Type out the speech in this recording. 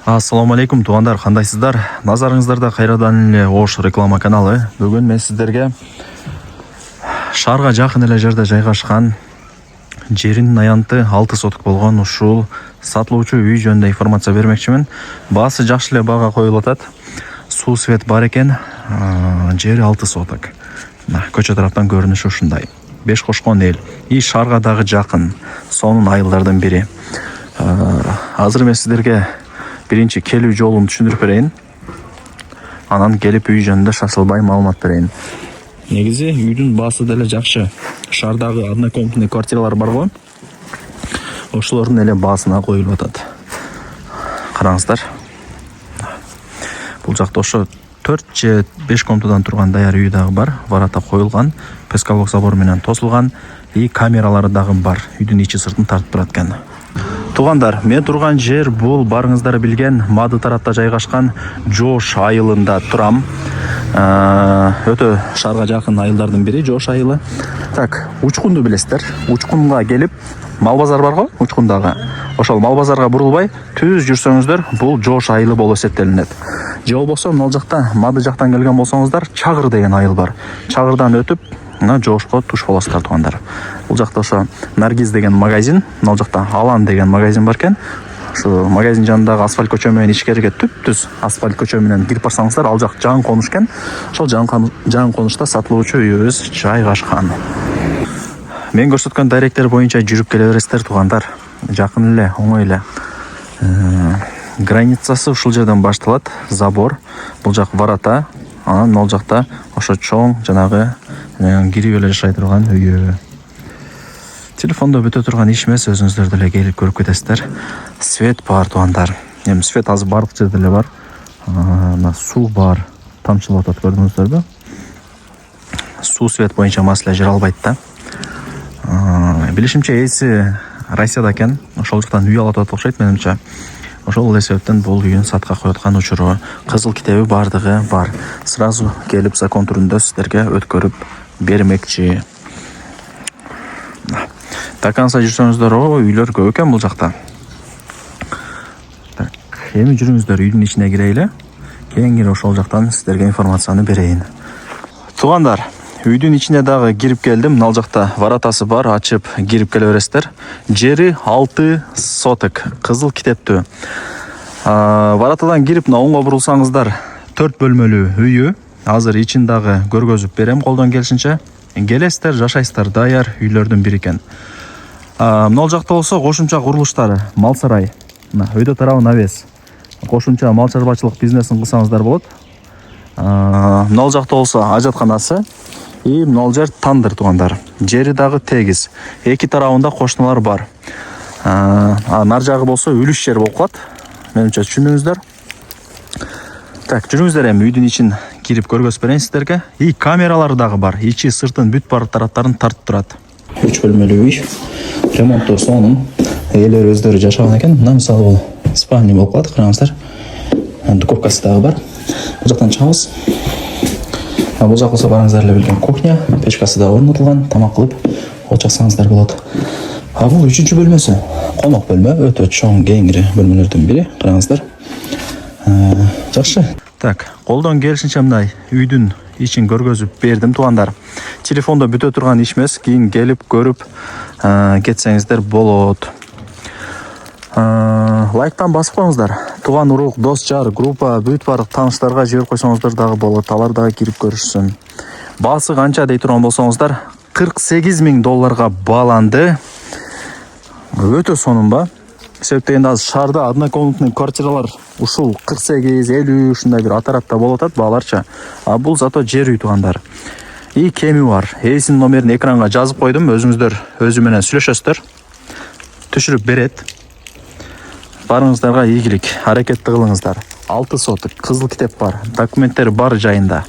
Ассаламу алейкум туғандар, қандайсыздар? Назарыңыздарда қайрадан эле Ош реклама каналы. Бүгін мен сіздерге шарға жақын эле жерде жайгашкан жеринин аянты 6 соток болгон ушул сатылуучу үй жөнүндө информация бермекчимин. Баасы жакшы эле бага коюлуп атат. Суу свет бар экен. Жери 6 соток. Көчө тараптан көрүнүшү ушундай. 5 кошкон эл. И шарга дагы жакын. Сонун айылдардын бири. Азыр мен сиздерге биринчи келүү жолун түшүндүрүп берейин. Анан келип үй жөнүндө шашылбай маалымат берейин. Негизи үйдүн баасы деле жакшы. Шаардагы однокомнатный квартиралар барго. Ошолордун эле баасына коюлуп атат. Караңыздар. Бул жакта ошо 4 же 5 комнатадан турган даяр үй дагы бар. Варата коюлган, пескалок забор менен тосулган, и камералары дагы бар. Үйдүн ичи сыртын тартып турат экен. Туғандар, мен турган жер бул барыңыздар билген Мады тарапта жайгашкан Жош айылында турам. Өтө шаарга жакын айылдардын бири Жош айылы. Так, Учкунду билесиздер. Учкунга келип, мал базар бар го, Учкундагы. Ошол мал базарга бурулбай, түз жүрсөңүздөр, бул Жош айылы болуп эсептелинет. Же болбосо могул жакта Мады жактан келген болсоңуздар, Чагыр деген айыл бар. Чагырдан өтүп, Жошко туш болосуздар туғандар. Бул жакта ошо Наргиз деген магазин, могул жакта Алан деген магазин бар экен. Ошо магазин жанындагы асфальт көчө менен ичкериге түп-түз асфальт көчө менен кирип барсаңыздар, ал жак жаңы конуш экен. Ошол жаңы конушта сатылуучу үйүбүз жайгашкан. Мен көрсөткөн дайректер боюнча жүрүп келе бересиздер туғандар. Жакын эле, оңой эле. Границасы ушул жерден башталат. Забор, бул жак варата, анан могул жакта ошо чоң жанагы кирип эле жашай турган үйү. Телефондо бүтө турган иш эмес, өзүңүздөр деле келип көрүп кетесиздер. Свет бар туғандар. Эми свет азыр бардык жерде эле бар. Суу бар. Тамчылап атат, көрдүңүздөрбү? Суу свет боюнча маселе жер албайт да. Билишимче ээси Россияда экен. Ошол жактан үй алып атат окшойт менимче. Ошол эле себептен бул үйүн сатка коюлган учуру, кызыл китеби бардыгы бар. Сразу келип закон түрүндө сиздерге өткөрүп бермекчи. Таканса жүрсөңүздөр, үйлөр көп экен бул жакта. Так, эми жүрүңүздөр, үйдүн ичине кирейли. Кийин ошол жактан сиздерге информацияны берейин. Тугандар, үйдүн ичине дагы кирип келдим. Ал жакта варатасы бар, ачып кирип келе бересиздер. Жери 6 соток, кызыл китептүү. Варатадан кирип оңго бурулсаңыздар, 4 бөлмөлүү үйү. Азыр ичин дагы көргөзүп берем колдон келишинче. Келесиздер, жашайсыздар, даяр үйлөрдүн бири экен. Могул жакта болсо кошумча курулуштары, мал сарай. Өйдө тарабы навес. Кошумча мал чарбачылык бизнесин кылсаңыздар болот. Могул жакта болсо ажатканасы. И могул жер тандыр тугандар. Жери дагы тегиз. Эки тарабында кошуналар бар. Нар жагы болсо үлүш жер болуп калат. Менимче түшүндүңүздөр. Так, жүрүңүздөр, эми үйдүн ичин кирип көргөзүп берейин сиздерге. И камералары дагы бар. Ичи сыртын бүт бар тараптарын тартып турат. 3 бөлмөлүү үй. Ремонтту сонун. Элер өздөрү жашаган экен. Мына мисалы бул спальня болуп калат, караңыздар. Духовкасы дагы бар. Бул жактан чыгабыз. Бул жак болсо барыңыздар эле билген кухня, печкасы да орнотулган, тамак кылып отурсаңыздар болот. Бул 3-чү бөлмөсү. Конок бөлмө, өтө чоң, кеңири бөлмөлөрдүн бири. Караңыздар. Жакшы. Так, колдон келишинче мындай үйдүн ичин көргөзүп бердим тугандар. Телефондо бүтө турган иш эмес, кийин келип көрүп кетсеңиздер болот. Лайктан басып коюңуздар. Туган урук, дос жар, группа, бүт бардык тааныштарга жиберип койсоңуздар дагы болот. Алар дагы кирип көрүшсүн. Баасы канча дей турган болсоңуздар, $48,000 бааланды. Өтө сонун ба? Себеп дегенде азыр шаарда однокомнатный квартиралар ушул 48-50 ушундай бир атарапта болуп атат бааларча. Бул зато жер үй тугандар. И кеми бар. Ээсинин номерин экранга жазып койдум. Өзүңүздөр өзү менен сүйлөшөсүздөр. Түшүрүп берет. Барыңыздарга ийгилик, аракетти кылыңыздар. 6 соток, кызыл китеп бар. Документтери бар жайында.